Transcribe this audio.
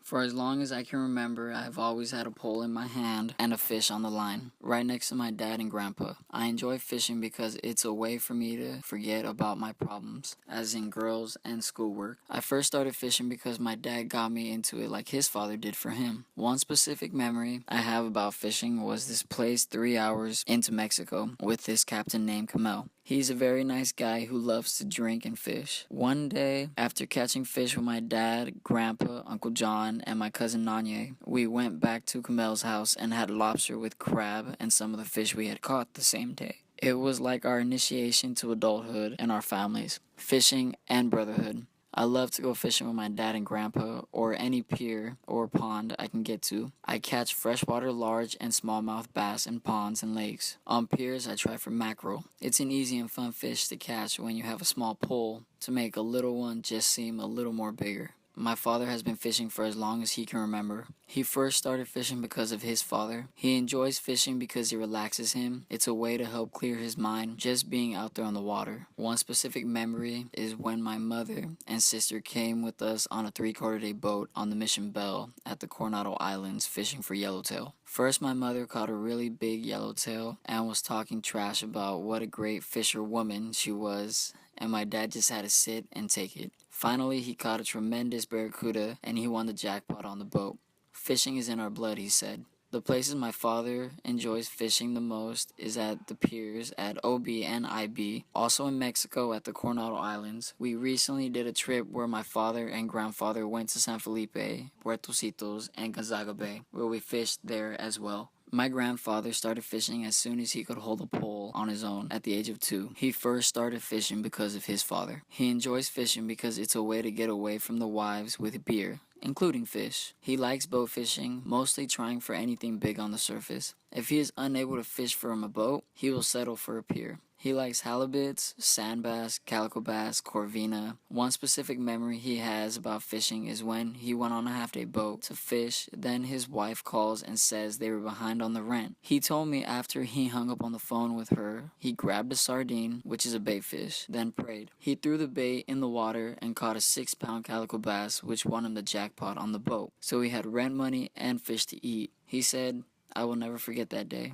For as long as I can remember, I've always had a pole in my hand and a fish on the line, right next to my dad and grandpa. I enjoy fishing because it's a way for me to forget about my problems, as in girls and schoolwork. I first started fishing because my dad got me into it like his father did for him. One specific memory I have about fishing was this place 3 hours into Mexico with this captain named Kamel. He's a very nice guy who loves to drink and fish. One day, after catching fish with my dad, grandpa, Uncle John, and my cousin Nanye, we went back to Kamel's house and had lobster with crab and some of the fish we had caught the same day. It was like our initiation to adulthood and our families, fishing and brotherhood. I love to go fishing with my dad and grandpa or any pier or pond I can get to. I catch freshwater large and smallmouth bass in ponds and lakes. On piers, I try for mackerel. It's an easy and fun fish to catch when you have a small pole to make a little one just seem a little more bigger. My father has been fishing for as long as he can remember. He first started fishing because of his father. He enjoys fishing because it relaxes him. It's a way to help clear his mind, just being out there on the water. One specific memory is when my mother and sister came with us on a 3/4 day boat on the Mission Belle at the Coronado Islands fishing for yellowtail. First, my mother caught a really big yellowtail and was talking trash about what a great fisherwoman she was, and my dad just had to sit and take it. Finally, he caught a tremendous barracuda and he won the jackpot on the boat. Fishing is in our blood, he said. The places my father enjoys fishing the most is at the piers at OB and IB, also in Mexico at the Coronado Islands. We recently did a trip where my father and grandfather went to San Felipe, Puertocitos, and Gonzaga Bay, where we fished there as well. My grandfather started fishing as soon as he could hold a pole on his own at the age of 2. He first started fishing because of his father. He enjoys fishing because it's a way to get away from the wives with beer, including fish. He likes boat fishing, mostly trying for anything big on the surface. If he is unable to fish from a boat, he will settle for a pier. He likes halibuts, sand bass, calico bass, corvina. One specific memory he has about fishing is when he went on a half-day boat to fish, then his wife calls and says they were behind on the rent. He told me after he hung up on the phone with her, he grabbed a sardine, which is a bait fish, then prayed. He threw the bait in the water and caught a 6-pound calico bass, which won him the jackpot on the boat. So he had rent money and fish to eat. He said, "I will never forget that day."